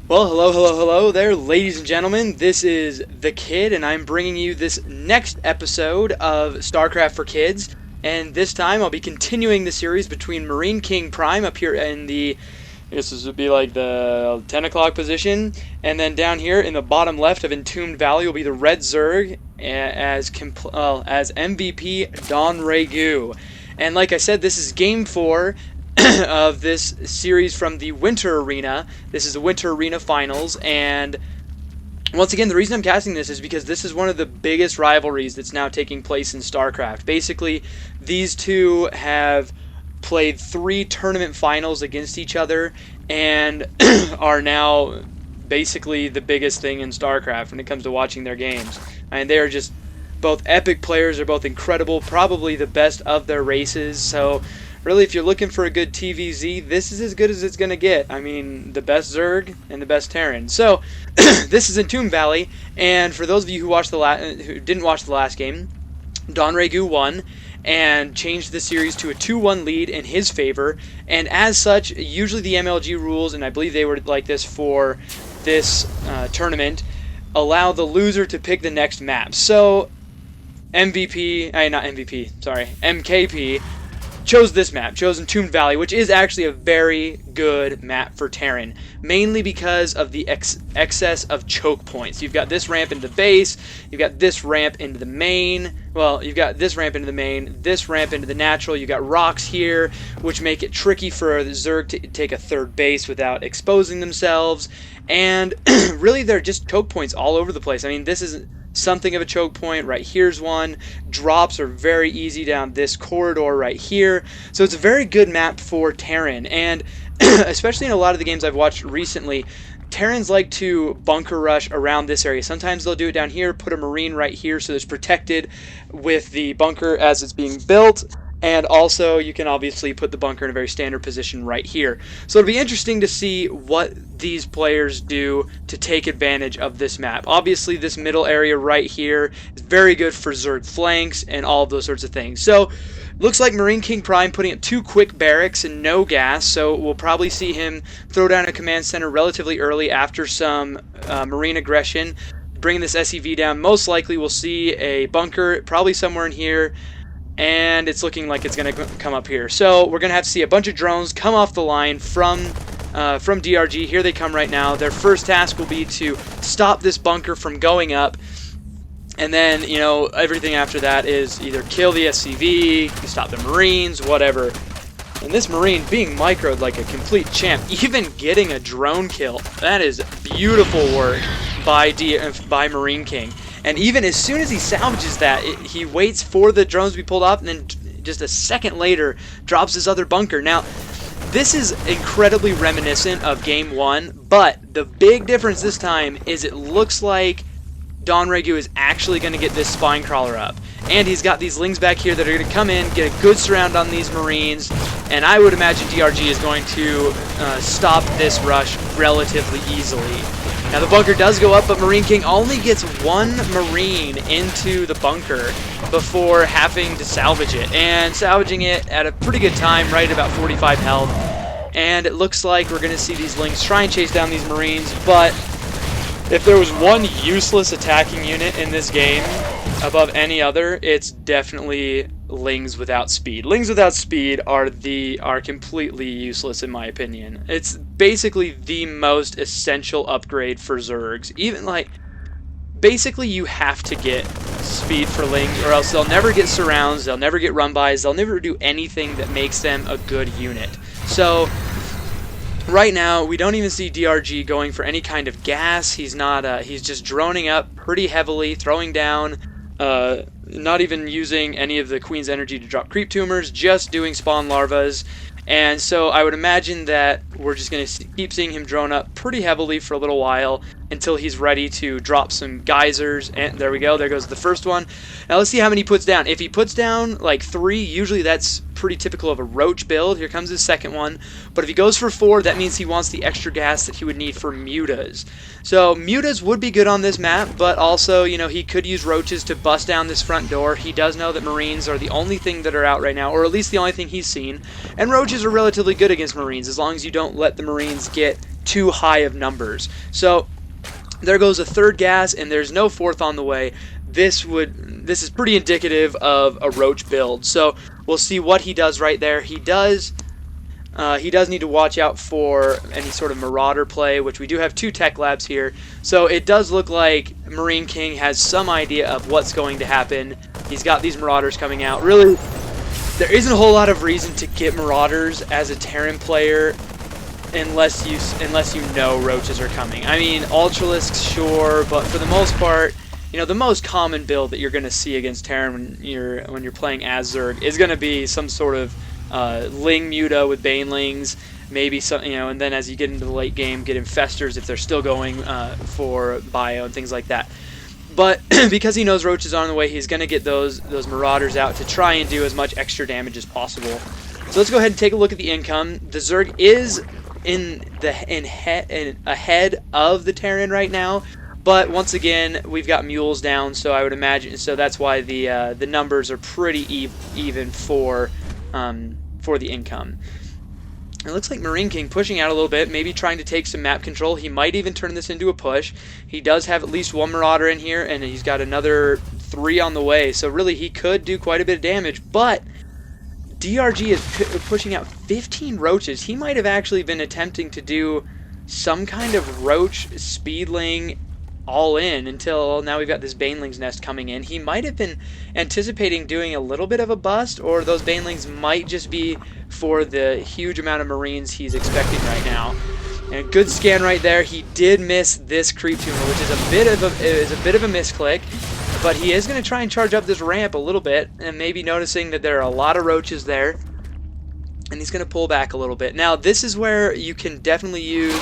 Well, hello there, ladies and gentlemen. This is The Kid, and I'm bringing you this next episode of StarCraft for Kids. And this time I'll be continuing the series between Marine King Prime up here in the, I guess this would be like the 10 o'clock position. And then down here in the bottom left of Entombed Valley will be the Red Zerg as MVP Don Regu. And like I said, this is Game 4 of this series from the Winter Arena. This is the Winter Arena Finals, and once again, the reason I'm casting this is because this is one of the biggest rivalries that's now taking place in StarCraft. Basically, these two have played 3 tournament finals against each other and are now basically the biggest thing in StarCraft when it comes to watching their games. And they are just both epic players, they're both incredible, probably the best of their races, so really, if you're looking for a good TVZ, this is as good as it's going to get. I mean, the best Zerg and the best Terran. So, this is Entombed Valley, and for those of you who didn't watch the last game, Don Regu won and changed the series to a 2-1 lead in his favor. And as such, usually the MLG rules, and I believe they were like this for this tournament, allow the loser to pick the next map. So, MKP chose this map, chose Entombed Valley, which is actually a very good map for Terran, mainly because of the excess of choke points. You've got this ramp into the base, you've got this ramp into the main, well, you've got this ramp into the main, this ramp into the natural, you've got rocks here, which make it tricky for the Zerg to take a third base without exposing themselves, and really they're just choke points all over the place. I mean, this is something of a choke point. Right here's one. Drops are very easy down this corridor right here. So it's a very good map for Terran, and especially in a lot of the games I've watched recently, Terrans like to bunker rush around this area. Sometimes they'll do it down here, put a Marine right here so it's protected with the bunker as it's being built. And also, you can obviously put the bunker in a very standard position right here. So it'll be interesting to see what these players do to take advantage of this map. Obviously, this middle area right here is very good for Zerg flanks and all of those sorts of things. So, looks like Marine King Prime putting up 2 quick barracks and no gas, so we'll probably see him throw down a command center relatively early after some Marine aggression. Bringing this SEV down, most likely we'll see a bunker, probably somewhere in here, and it's looking like it's going to come up here. So we're going to have to see a bunch of drones come off the line from DRG. Here they come right now. Their first task will be to stop this bunker from going up, and then, you know, everything after that is either kill the SCV, stop the Marines, whatever. And this Marine being microed like a complete champ, even getting a drone kill, that is beautiful work by Marine King. And even as soon as he salvages that, he waits for the drones to be pulled off, and then just a second later drops his other bunker. Now, this is incredibly reminiscent of Game 1, but the big difference this time is it looks like Don Regu is actually going to get this spine crawler up. And he's got these lings back here that are going to come in, get a good surround on these Marines, and I would imagine DRG is going to stop this rush relatively easily. Now the bunker does go up, but Marine King only gets 1 Marine into the bunker before having to salvage it. And salvaging it at a pretty good time, right at about 45 health. And it looks like we're going to see these lings try and chase down these Marines, but if there was one useless attacking unit in this game above any other, it's definitely Lings without speed. Lings without speed are completely useless in my opinion. It's basically the most essential upgrade for Zergs. Even like, basically you have to get speed for Lings, or else they'll never get surrounds, they'll never get run-bys, they'll never do anything that makes them a good unit. So right now, we don't even see DRG going for any kind of gas. He's not. He's just droning up pretty heavily, throwing down, not even using any of the Queen's energy to drop creep tumors, just doing spawn larvas. And so I would imagine that we're just going to keep seeing him drone up pretty heavily for a little while until he's ready to drop some geysers. And there we go. There goes the first one. Now let's see how many he puts down. If he puts down like 3, usually that's pretty typical of a Roach build. Here comes his second one. But if he goes for 4, that means he wants the extra gas that he would need for mutas. So mutas would be good on this map, but also, you know, he could use Roaches to bust down this front door. He does know that Marines are the only thing that are out right now, or at least the only thing he's seen. And Roaches are relatively good against Marines, as long as you don't let the Marines get too high of numbers. So there goes a third gas, and there's no fourth on the way. This is pretty indicative of a Roach build. So we'll see what he does right there. He does need to watch out for any sort of Marauder play, which we do have 2 tech labs here. So it does look like Marine King has some idea of what's going to happen. He's got these Marauders coming out. Really, there isn't a whole lot of reason to get Marauders as a Terran player unless you know Roaches are coming. I mean, Ultralisks, sure, but for the most part, you know, the most common build that you're going to see against Terran when you're playing as Zerg is going to be some sort of Ling Muta with Banelings, maybe some, you know, and then as you get into the late game, get Infestors if they're still going for bio and things like that. But because he knows Roaches are on the way, he's going to get those Marauders out to try and do as much extra damage as possible. So let's go ahead and take a look at the income. The Zerg is ahead of the Terran right now, but once again, we've got mules down, so I would imagine, so that's why the numbers are pretty even for the income. It looks like Marine King pushing out a little bit, maybe trying to take some map control. He might even turn this into a push. He does have at least 1 Marauder in here, and he's got another 3 on the way, so really he could do quite a bit of damage, but DRG is pushing out 15 Roaches. He might have actually been attempting to do some kind of Roach speedling all in until now we've got this Baneling's nest coming in. He might have been anticipating doing a little bit of a bust, or those Banelings might just be for the huge amount of Marines he's expecting right now. And good scan right there. He did miss this creep tumor, which is a bit of a misclick, but he is going to try and charge up this ramp a little bit, and maybe noticing that there are a lot of Roaches there, and he's going to pull back a little bit. Now this is where you can definitely use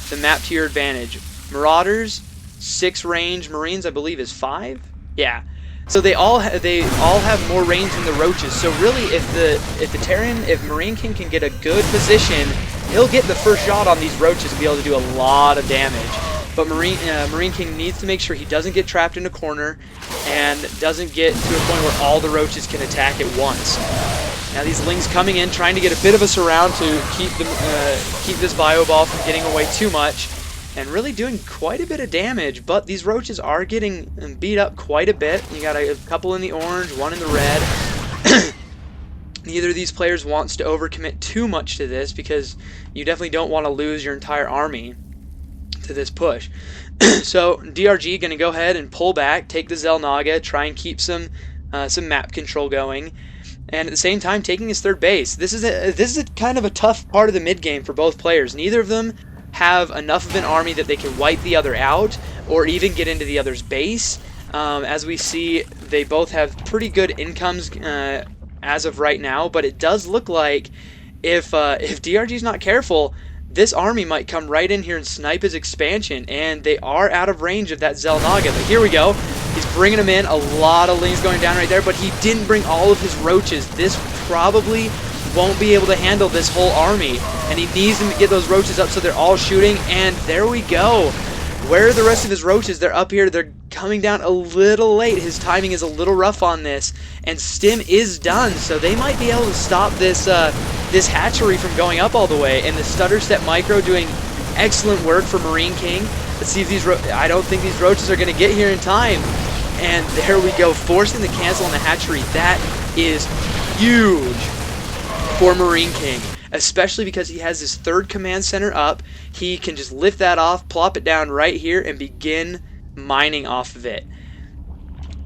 the map to your advantage. Marauders, 6 range, Marines I believe is 5. Yeah. So they all have more range than the Roaches. So really, if Marine King can get a good position, he'll get the first shot on these Roaches and be able to do a lot of damage. But Marine King needs to make sure he doesn't get trapped in a corner and doesn't get to a point where all the Roaches can attack at once. Now these Lings coming in, trying to get a bit of a surround to keep this Bio Ball from getting away too much, and really doing quite a bit of damage. But these Roaches are getting beat up quite a bit. You got a couple in the orange, 1 in the red. Neither of these players wants to overcommit too much to this, because you definitely don't want to lose your entire army to this push. So DRG going to go ahead and pull back, take the Xel'Naga, try and keep some map control going, and at the same time taking his 3rd base. This is a kind of a tough part of the mid game for both players. Neither of them have enough of an army that they can wipe the other out or even get into the other's base. As we see, they both have pretty good incomes as of right now, but it does look like if DRG's not careful, this army might come right in here and snipe his expansion, and they are out of range of that Xel'Naga. But here we go. He's bringing them in. A lot of Lings going down right there, but he didn't bring all of his Roaches. This probably won't be able to handle this whole army, and he needs them to get those Roaches up so they're all shooting, and there we go. Where are the rest of his Roaches? They're up here. They're coming down a little late. His timing is a little rough on this, and Stim is done, so they might be able to stop this this hatchery from going up all the way. And the Stutter Step Micro doing excellent work for Marine King. Let's see if these I don't think these Roaches are going to get here in time. And there we go, forcing the cancel on the hatchery. That is huge for Marine King, especially because he has his 3rd command center up. He can just lift that off, plop it down right here, and begin mining off of it.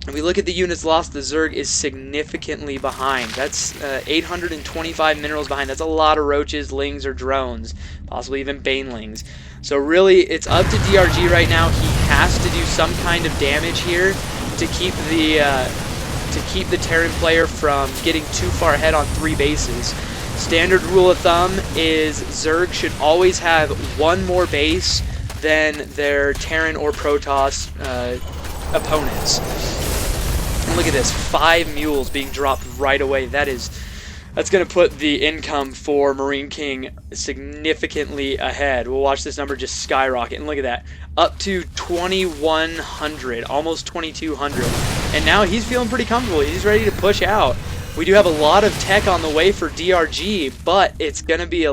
If we look at the units lost, the Zerg is significantly behind. That's 825 minerals behind. That's a lot of Roaches, Lings, or drones, possibly even Banelings. So really, it's up to DRG right now. He has to do some kind of damage here to keep the Terran player from getting too far ahead on 3 bases. Standard rule of thumb is Zerg should always have 1 more base than their Terran or Protoss opponents. And look at this, 5 mules being dropped right away. That's going to put the income for Marine King significantly ahead. We'll watch this number just skyrocket, and look at that, up to 2,100, almost 2,200. And now he's feeling pretty comfortable. He's ready to push out. We do have a lot of tech on the way for DRG, but it's going to be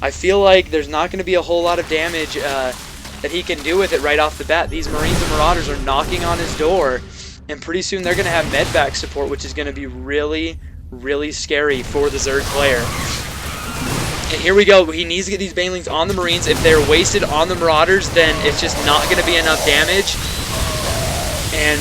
I feel like there's not going to be a whole lot of damage that he can do with it right off the bat. These Marines and Marauders are knocking on his door, and pretty soon they're going to have medvac support, which is going to be really, really scary for the Zerg player. And here we go. He needs to get these Banelings on the Marines. If they're wasted on the Marauders, then it's just not going to be enough damage. And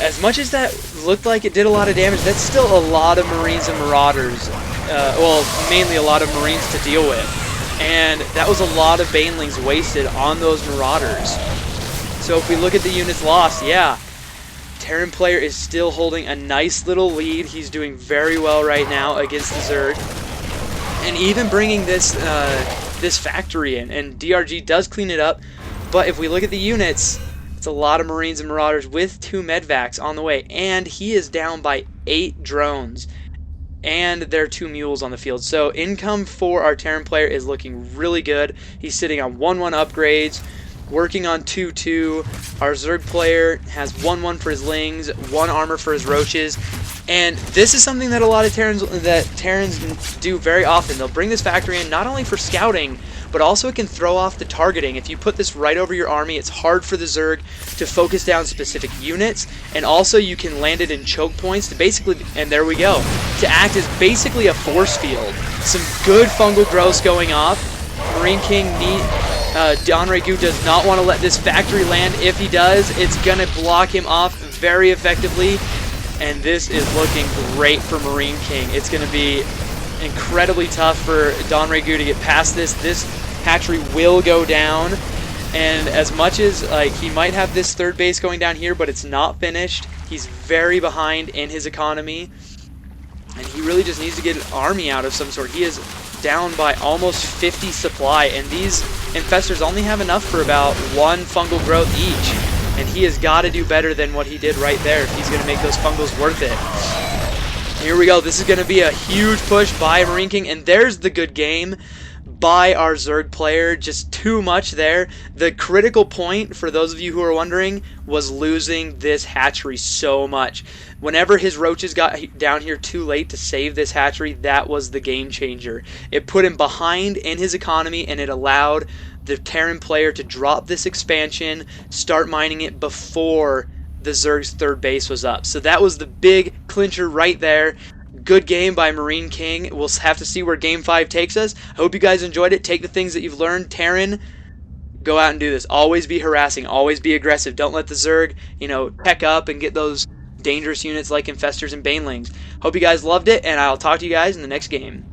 as much as that looked like it did a lot of damage, that's still a lot of Marines and Marauders. Well, mainly a lot of Marines to deal with. And that was a lot of Banelings wasted on those Marauders. So if we look at the units lost, yeah, Terran player is still holding a nice little lead. He's doing very well right now against the Zerg. And even bringing this this factory in, and DRG does clean it up, but if we look at the units, it's a lot of Marines and Marauders with 2 medvacs on the way, and he is down by 8 drones. And there are 2 mules on the field. So income for our Terran player is looking really good. He's sitting on 1-1 upgrades, working on 2-2. Our Zerg player has 1-1 for his Lings, 1 armor for his Roaches. And this is something that a lot of Terrans do very often. They'll bring this factory in not only for scouting, but also it can throw off the targeting. If you put this right over your army, it's hard for the Zerg to focus down specific units, and also you can land it in choke points to basically, and there we go, to act as basically a force field. Some good fungal growths going off. Marine King Don Regu does not want to let this factory land. If he does, it's going to block him off very effectively, and this is looking great for Marine King. It's going to be incredibly tough for Don Regu to get past this. This hatchery will go down, and as much as he might have this 3rd base going down here, but it's not finished. He's very behind in his economy, and he really just needs to get an army out of some sort. He is down by almost 50 supply, and these infestors only have enough for about 1 fungal growth each, and he has got to do better than what he did right there if he's going to make those fungals worth it. Here we go. This is going to be a huge push by Marine King, and there's the good game by our Zerg player. Just too much there. The critical point, for those of you who are wondering, was losing this hatchery so much. Whenever his Roaches got down here too late to save this hatchery, that was the game changer. It put him behind in his economy, and it allowed the Terran player to drop this expansion, start mining it before the Zerg's 3rd base was up. So that was the big clincher right there. Good game by Marine King. We'll have to see where Game 5 takes us. I hope you guys enjoyed it. Take the things that you've learned. Terran, go out and do this. Always be harassing. Always be aggressive. Don't let the Zerg, tech up and get those dangerous units like Infestors and Banelings. Hope you guys loved it, and I'll talk to you guys in the next game.